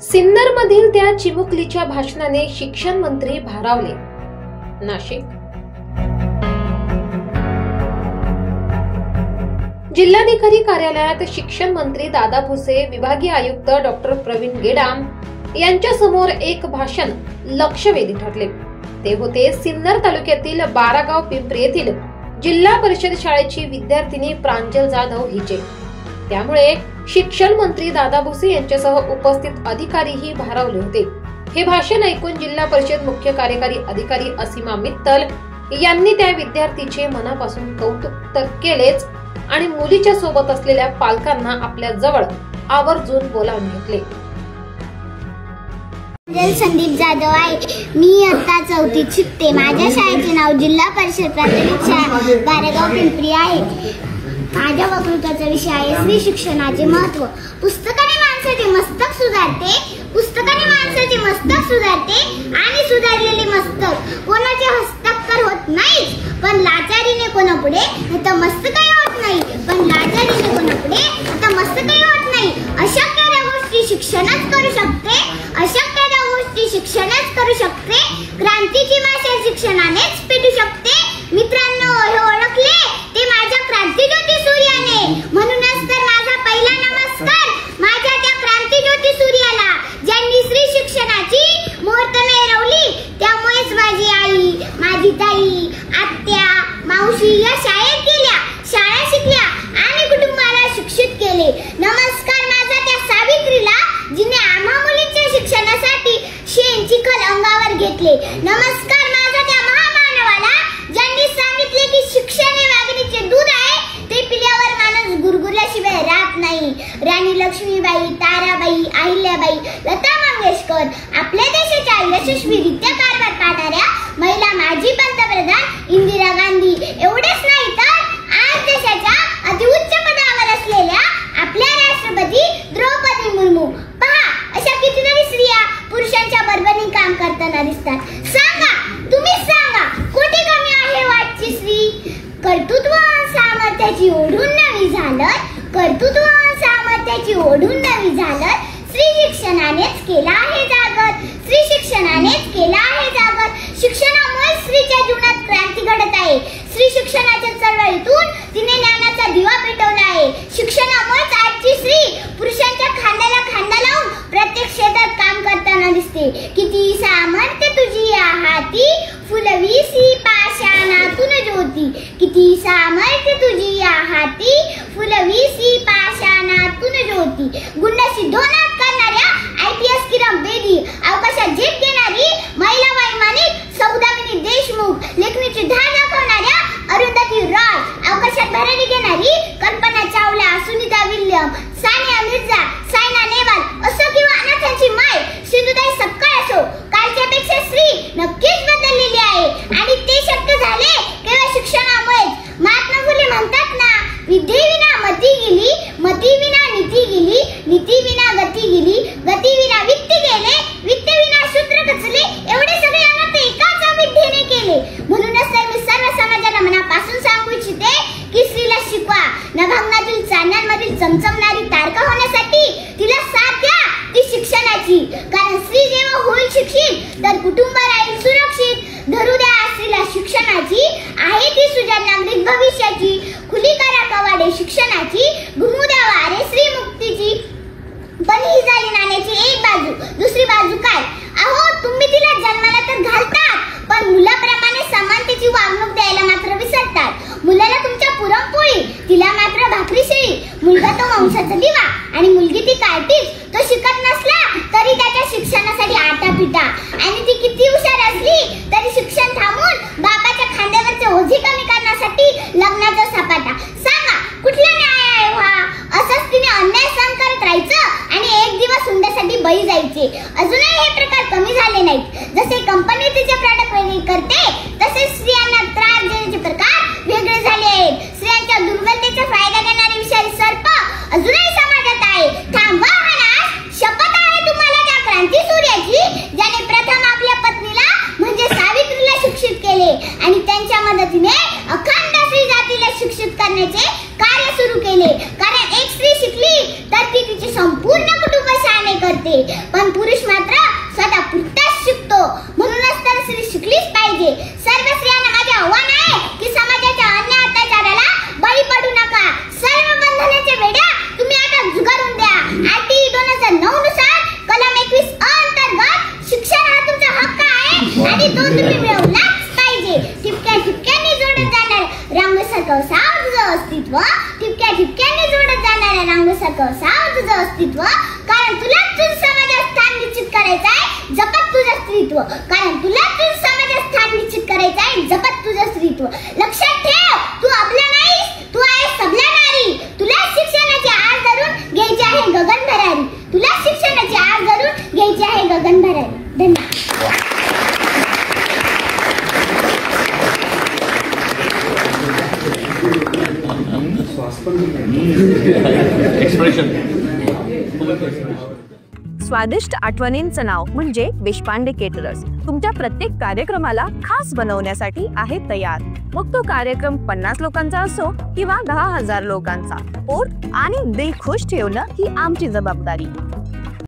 सिन्नरमधील त्या चिमुकलीच्या भाषणाने शिक्षण मंत्री भारावले। नाशिक जिल्हाधिकारी कार्यालयात शिक्षण मंत्री दादा भुसे, विभागीय आयुक्त डॉक्टर प्रवीण गेडाम यांच्या समोर एक भाषण लक्षवेधी ठरले। ते होते सिन्नर तालुक्यातील बारागाव पिंपरी येथील जिल्हा परिषद शाळेची विद्यार्थिनी प्रांजल जाधव हिचे। त्यामुळे शिक्षण मंत्री दादा भुसे यांच्यासह उपस्थित अधिकारीही भारावले होते। हे भाषण ऐकून जिल्हा परिषद मुख्य कार्यकारी अधिकारी असीमा मित्तल यांनी त्या विद्यार्थीचे मनापासून कौतुक तर केलेच आणि मुलीच्या सोबत असलेल्या पालकांना आपल्या जवळ आवर्जून बोलावून घेतले। संदीप जाधव आहे। मी इयत्ता 4थीत शिकते। माझ्या शाळेचे नाव जिल्हा परिषद प्राथमिक शाळा बारागाव पिंपरी आहे। माझ्या वक्तृत्वाचा विषय आहे स्त्री शिक्षणाचे महत्त्व। पुस्तकाने माणसाचे मस्तक सुधारते, पुस्तकाने माणसाचे मस्तक सुधारते आणि सुधारलेले मस्तक कोणाचे हस्ताक्षर होत नाही, पण लाचारीने कोणापुढे नतमस्तकही होत नाही, पण लाचारीने कोणापुढे नतमस्तकही होत नाही। अशक्य त्या गोष्टी शिक्षणच करू शकते, अशक्य त्या गोष्टी शिक्षणच करू शकते। क्रांतीची भाषा शिक्षणानेच पेटू शकते। मित्रांनो, हे ओळखले ते माझ्या क्रांतीज्योती सूर्याने, म्हणूनच तर माझा पहिला नमस्कार माझ्या त्या क्रांतीज्योती सूर्याला, ज्यांनी स्त्री शिक्षणाची मुहूर्त मिरवली। त्यामुळेच माझी आई, माझी ताई, आत्या, मावशी या शाळेत गेल्या, शाळा शिकल्या आणि कुटुंबाला शिक्षित केले। नमस्कार माझा त्या सावित्रीला, जिने आम्हा मुलींच्या शिक्षणासाठी शेण चिखल अंगावर घेतले। नमस्कार माझा त्या महामानवाला, ज्यांनी सांगितले की शिक्षण हे वाघिणीचे दूध आहे, ते पिल्यावर माणूस गुरगुरल्याशिवाय राहत नाही। राणी लक्ष्मीबाई, ताराबाई, अहिल्याबाई, लता मंगेशकर, आपल्या देशाच्या यशस्वीरित्या कारभार पाहणाऱ्या महिला माजी पंतप्रधान इंदिरा गांधी, एवढेच नाही तर आज देशाच्या अतिउच्च पदावर असलेल्या आपल्या राष्ट्रपती द्रौपदी मुर्मू। पहा, अशा कितीतरी स्त्रिया पुरुषांच्या बरोबरीने काम करताना दिसतात। सांगा, तुम्हीच सांगा, कोटी कमी आहे वाटची स्त्री? कर्तृत्व सामर्थ्याची ओढून नवी झालं, कर्तृत्व सामर्थ्याची ओढून नवी झालं, स्त्री शिक्षणानेच केला आहे जागर, स्त्री शिक्षणानेच केला आहे जागर। शिक्षणामुळे स्त्रीच्या जीवनात क्रांती घडत आहे। स्त्री शिक्षणाच्या चळवळीतून तिने ज्ञानाचा दिवा पेटवला आहे। शिक्षणामुळेच आजची स्त्री पुरुषांच्या खांद्याला खांदा लावून प्रत्येक क्षेत्रात काम करताना दिसते। किती सामर्थ्य तुझी या हाती, फुलवीसी पाषाणातून ज्योती, किती सामर्थ्य तुझी या हाती, फुलवीसी पाषाणातून ज्योती। गुंड सिद्धोनाथ करणाऱ्या IPS किरण बेदी, अवकाशात झेप घेणारी महिला वैमानिक सौदामिनी देशमुख, लेखणीची धार दाखवणाऱ्या अरुंधती रॉय, अवकाशात भरारी घेणारी कल्पना चावला, सुनीता विल्यम, सानिया मिर्झा, सायना नेहवाल असो किंवा अनाथांची माय सिंधुताई सपकाळ असो, कालच्यापेक्षा स्त्री नक्कीच बदललेली आहे आणि ते शक्य झाले केवळ शिक्षणामुळेच। महात्मा फुले म्हणतात ना, विद्येविना मती गेली, मतीविना नीती गेली, नीतीविना गती गेली, गतीविना वित्त गेले, वित्तविना सूत्र कचले, एवढे सगळे अर्थ एकाच विद्येने केले। म्हणूनच तर मी सर्व समाजाला मनापासून सांगू इच्छिते की स्त्रीला शिकवा। नभांगणातील चांदण्यांमधील चमचमणारी तारका होण्यासाठी तिला साथ द्या ती शिक्षणाची, कारण स्त्री जेव्हा होईल शिक्षित तर कुटुंब राहील सुरक्षित। धरू द्या स्त्रीला शिक्षणाची, आहे ती सुजाण नागरिक भविष्याची। खुली करा कवाडे शिक्षणाची, घुमू द्या वारे स्त्री मुक्तीची। पण ही झाली नाण्याची एक बाजू, दुसरी बाजू काय? अहो, तुम्ही तिला जन्माला तर घालतात, पण मुलाप्रमाणे समानतेची वागणूक द्यायला मात्र विसरतात। मुलाला तुमच्या पुरणपोळी, तिला मात्र भाकरी शेळी। मुलगा तो वंशाचा दिवा आणि मुलगी ती कार्टीज। तो शिकत नसला तरी त्याच्या शिक्षणासाठी आटापिटा, आणि ती किती हुशार असली तरी शिक्षण थांबून बापाच्या खांद्यावरचे ओझे कमी करण्यासाठी लग्नाचा सपाटा। सांगा, कुठला न्याय आहे हा? असंच तिने अन्याय सहन करत राहायचं आणि एक दिवस हुंड्यासाठी बळी जायचे। अजूनही हे प्रकार कमी झाले नाहीत। जसे कंपनी तिचे प्रॉडक्ट वेगळे करते, तसेच स्त्रियांना त्रास देण्याचे प्रकार वेगळे झाले आहेत। स्त्रियांच्या दुर्बलतेचा फायदा घेणारे विषारी सर्प अजूनही समाजात आहे। थांबवा हा नाश, शपथ आहे तुम्हाला त्या क्रांती सूर्याची, ज्याने प्रथम आपल्या असते, पण पुरुष मात्र स्वतः पुरताच शिकतो. म्हणूनच तर स्त्री शिकलीच पाहिजे. सर्व स्त्रियांना माझे आव्हान आहे की समाजाच्या अन्य अत्याचाराला बळी पडू नका. सर्व बंधनाच्या वेड्या तुम्ही आता झुगारून द्या. RTE 2009 नुसार कलम 21 अंतर्गत शिक्षण हा तुमचा हक्क आहे आणि तो तुम्ही मिळवलाच पाहिजे. ठिपक्याठिपक्यांनी जोडत जाणाऱ्या रांगोसारखं असावं तुझं अस्तित्व. ठिपक्याठिपक्यांनी जोडत जाणाऱ्या रांगोसारखं असावं तुझं अस्तित्व. कारण तुलाच तुझं समाजात स्थान निश्चित करायचं आहे, जपत तुझं स्त्रीत्व. कारण तुलाच तुझं समाजात स्थान निश्चित करायचं आहे, जपत तुझं स्त्रीत्व. लक्षात ठेव, तू आपला नाहीस, तू आहेस सबला नारी. तुला शिक्षणाची आस धरून घ्यायची आहे गगन भरारी. तुला शिक्षणाची आस धरून घ्यायची आहे गगन भरारी. धन्यवाद. स्वादिष्ट आठवणींचं नाव म्हणजे देशपांडे केटरर्स तुमच्या प्रत्येक कार्यक्रमाला खास बनवण्यासाठी आहे तयार. मग तो कार्यक्रम 50 लोकांचा असो किंवा 10,000 लोकांचा, पोट आणि दिल खुश ठेवणं ही आमची जबाबदारी.